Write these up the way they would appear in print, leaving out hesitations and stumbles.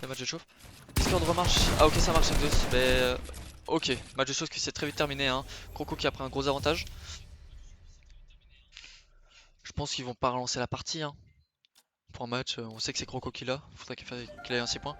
Le match de chauffe. Discord remarche. Ah ok, ça marche Exos. Mais ok, match de chauffe qui s'est très vite terminé. Hein. Croco qui a pris un gros avantage. Je pense qu'ils vont pas relancer la partie. Hein. Pour un match, on sait que c'est Croco qui l'a. Faudrait qu'il ait un 6 points.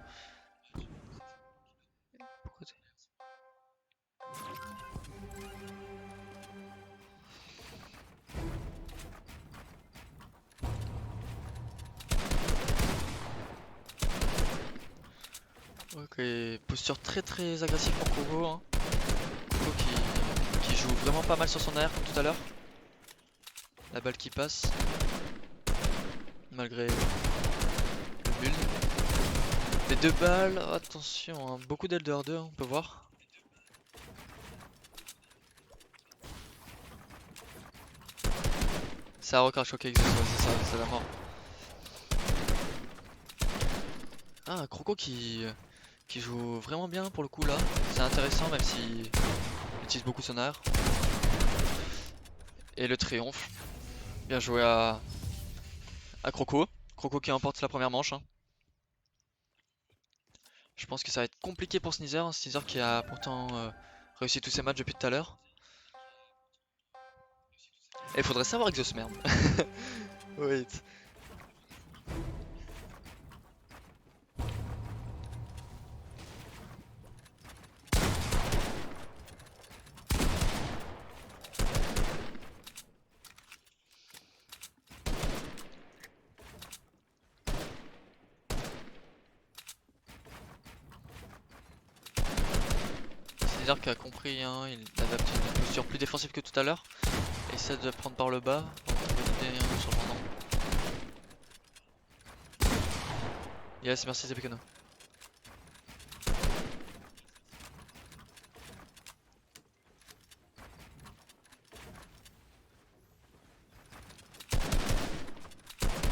Ok, posture très agressive pour Croco. Hein. Croco qui joue vraiment pas mal sur son air comme tout à l'heure. La balle qui passe. Malgré le build. Les deux balles, attention, hein, beaucoup d'Elder 2, hein, on peut voir. Ça recrache choqué Exos, ouais, c'est la mort. Ah, Croco qui joue vraiment bien pour le coup là. C'est intéressant même s'il utilise beaucoup son air. Et le triomphe. Bien joué à Croco. Croco qui emporte la première manche. Hein. Je pense que ça va être compliqué pour Sneezer. Hein. Sneezer qui a pourtant réussi tous ses matchs depuis tout à l'heure. Et il faudrait savoir Exos, merde. Wait. Sneezer qui a compris, hein, il adapte une posture plus défensive que tout à l'heure. Et essaie de prendre par le bas pour trouver l'idée sur le pendant. Yes, merci Zepikono.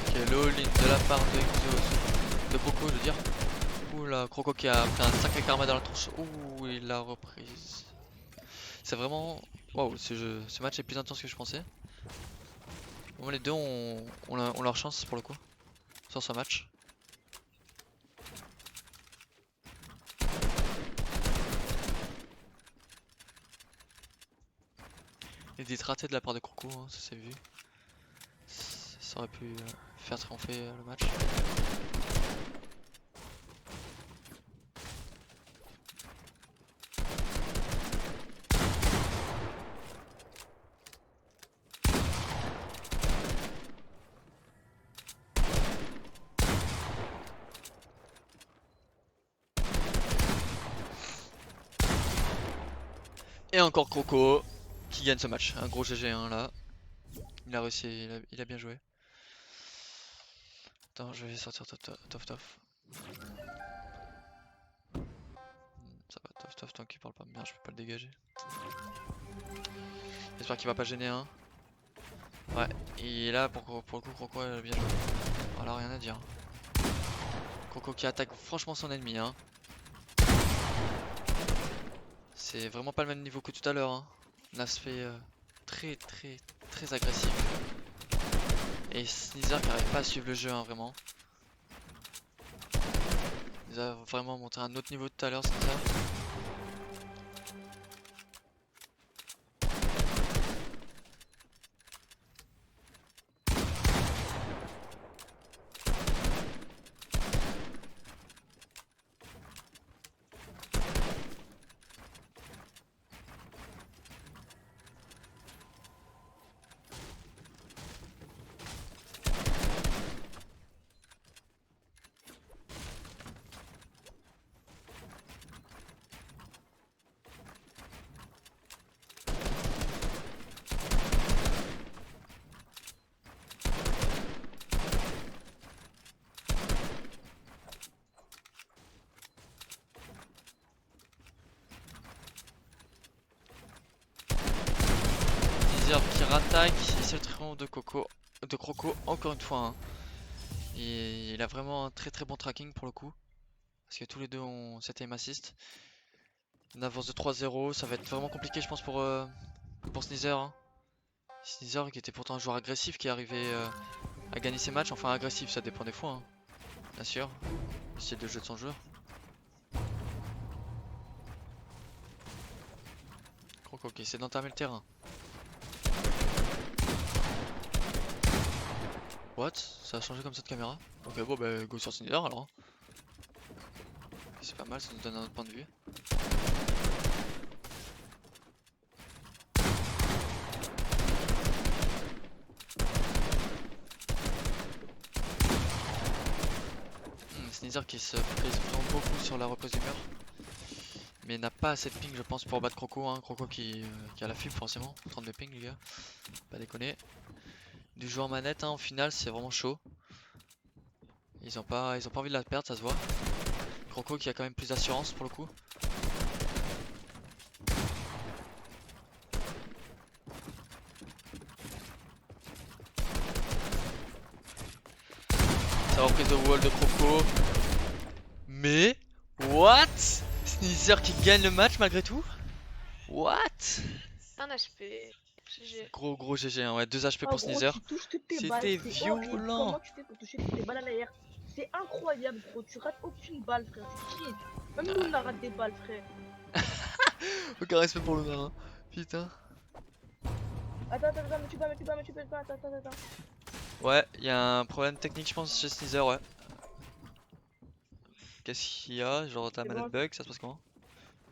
Ok, low in de la part de Exos, de Croco, je veux dire. Oula, Croco qui a pris un sacré karma dans la tronche. Ouh, il l'a reprise. C'est vraiment. Waouh, ce match est plus intense que je pensais. Bon, les deux ont leur chance pour le coup, sur ce match. Il dit raté de la part de Croco, hein, ça s'est vu. Ça aurait pu faire triompher le match. Et encore Croco qui gagne ce match. Un gros GG1 là. Il a réussi, il a bien joué. Attends, je vais sortir Tof. Ça va, Tof, tant qu'il parle pas bien, je peux pas le dégager. J'espère qu'il va pas gêner hein. Ouais, et là pour le coup Croco a bien joué. Voilà, rien à dire. Croco qui attaque franchement son ennemi hein. C'est vraiment pas le même niveau que tout à l'heure hein. Un aspect très agressif. Et Sneezer qui n'arrive pas à suivre le jeu hein, vraiment. Il a vraiment montré un autre niveau tout à l'heure Sneezer. Qui rattaque, et c'est le triomphe de Croco encore une fois. Hein. Et il a vraiment un très bon tracking pour le coup. Parce que tous les deux ont 7 aim assist. Une avance de 3-0, ça va être vraiment compliqué je pense pour Sneezer. Hein. Sneezer qui était pourtant un joueur agressif qui est arrivé à gagner ses matchs. Enfin agressif, ça dépend des fois. Hein. bien sûr. Style de jeu de son joueur. Croco qui essaie d'entamer le terrain. What? Ça a changé comme ça de caméra? Ok, bon bah go sur Tinder alors. C'est pas mal, ça nous donne un autre point de vue. Sneezer qui se focalise vraiment beaucoup sur la reprise du mur. Mais n'a pas assez de ping je pense pour battre Croco, hein. Croco qui a la fibre forcément. 32 ping les gars. Pas déconner. Du joueur manette hein, au final c'est vraiment chaud. Ils ont pas envie de la perdre, ça se voit. Croco qui a quand même plus d'assurance pour le coup. Sa reprise de wall de Croco. Mais what? Sneezer qui gagne le match malgré tout? What? 1 HP. GG. Gros GG, hein, ouais, 2 HP Oh, pour gros, Sneezer. tu touches toutes tes balles, C'était c'est horrible. violent. Comment tu fais pour toucher toutes tes balles à l'air? C'est incroyable, gros. Tu rates aucune balle, frère. Tu cheats. Même nous, on a raté des balles, frère. Aucun respect pour le nain. Putain. Attends, mais tu peux pas. Attends. Ouais, il y a un problème technique, je pense, chez Sneezer, ouais. Qu'est-ce qu'il y a? Genre, ta C'est manette bon. bug, ça se passe comment?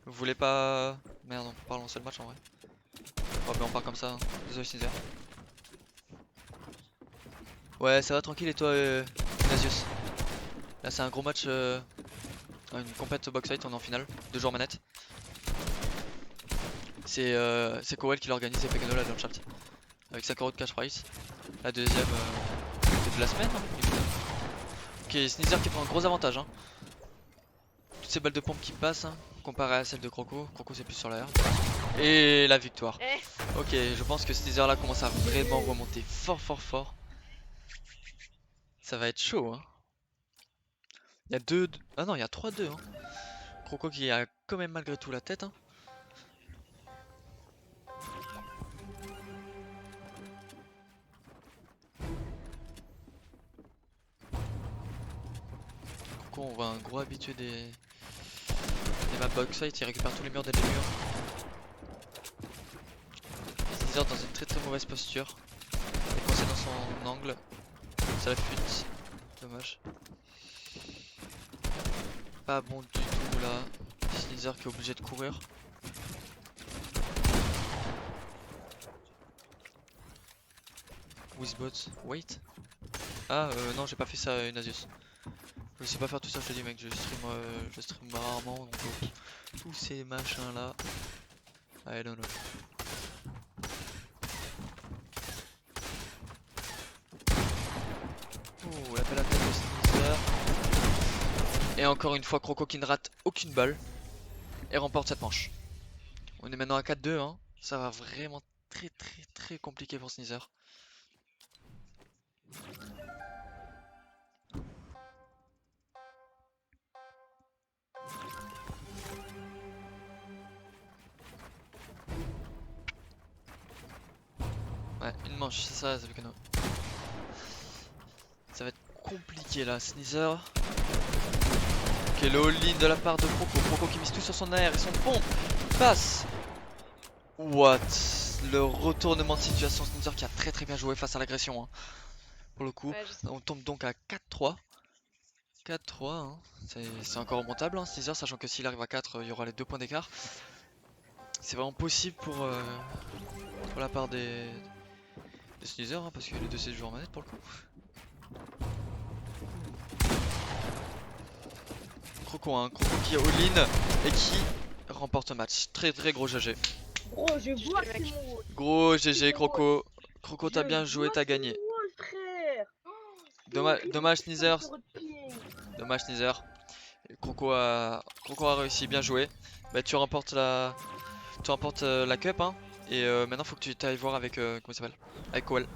Vous voulez pas. Merde, on peut pas relancer le match en vrai. Oh, mais on part comme ça, hein. Désolé, Sneezer. Ouais, ça va tranquille, et toi, Ignatius? Là, c'est un gros match, une compète box fight, on est en finale. 2 joueurs manette. C'est Kowel qui l'a organisé, Pegano là dans le chat. Avec 5 € de cash price. La deuxième de la semaine. Hein, ok, Sneezer qui prend un gros avantage. Hein. Toutes ces balles de pompe qui passent, hein, comparé à celles de Croco. Croco c'est plus sur l'air. Et la victoire. Eh, Ok, je pense que Sneezer là commence à vraiment remonter fort. Ça va être chaud. Hein. Il y a 2. Ah non, il y a 3-2. Hein. Croco qui a quand même malgré tout la tête. Hein. On voit un gros habitué des maps box fight, il récupère tous les murs dès le mur. Sneezer dans une très mauvaise posture. Il est coincé dans son angle. C'est la fuite. Dommage. Pas bon du tout là. Sneezer qui est obligé de courir. Wizbot, wait. Ah non j'ai pas fait ça Ignatius. Je sais pas faire tout ça, je te dis mec, je stream rarement donc tous ces machins là. I don't know. Oh la belle attaque de Sneezer. Et encore une fois Croco qui ne rate aucune balle. Et remporte cette manche. On est maintenant à 4-2 hein. Ça va vraiment très compliqué pour Sneezer. Ouais, une manche, c'est ça, Zavikano. Ça va être compliqué là, Sneezer. Ok, le all-in de la part de Croco. Croco qui mise tout sur son air et son pompe. Passe. What? Le retournement de situation, Sneezer qui a très bien joué face à l'agression. Hein. Pour le coup, ouais, on tombe donc à 4-3. 4-3, hein. C'est encore remontable, hein, Sneezer, sachant que s'il arrive à 4, il y aura les 2 points d'écart. C'est vraiment possible pour la part de Sneezer, hein, parce que les deux c'est joueurs en manette pour le coup. Croco, hein, Croco qui est all-in et qui remporte le match. Très gros GG. Gros, je vois que c'est mon wall. Gros GG Croco. Croco t'as bien joué, t'as gagné. Wall, frère. Dommage Sneezer. Dommage Sneezer. Croco a réussi, bien joué. Bah tu remportes la cup hein. Et maintenant faut que tu ailles voir avec comment il s'appelle, avec Kowel.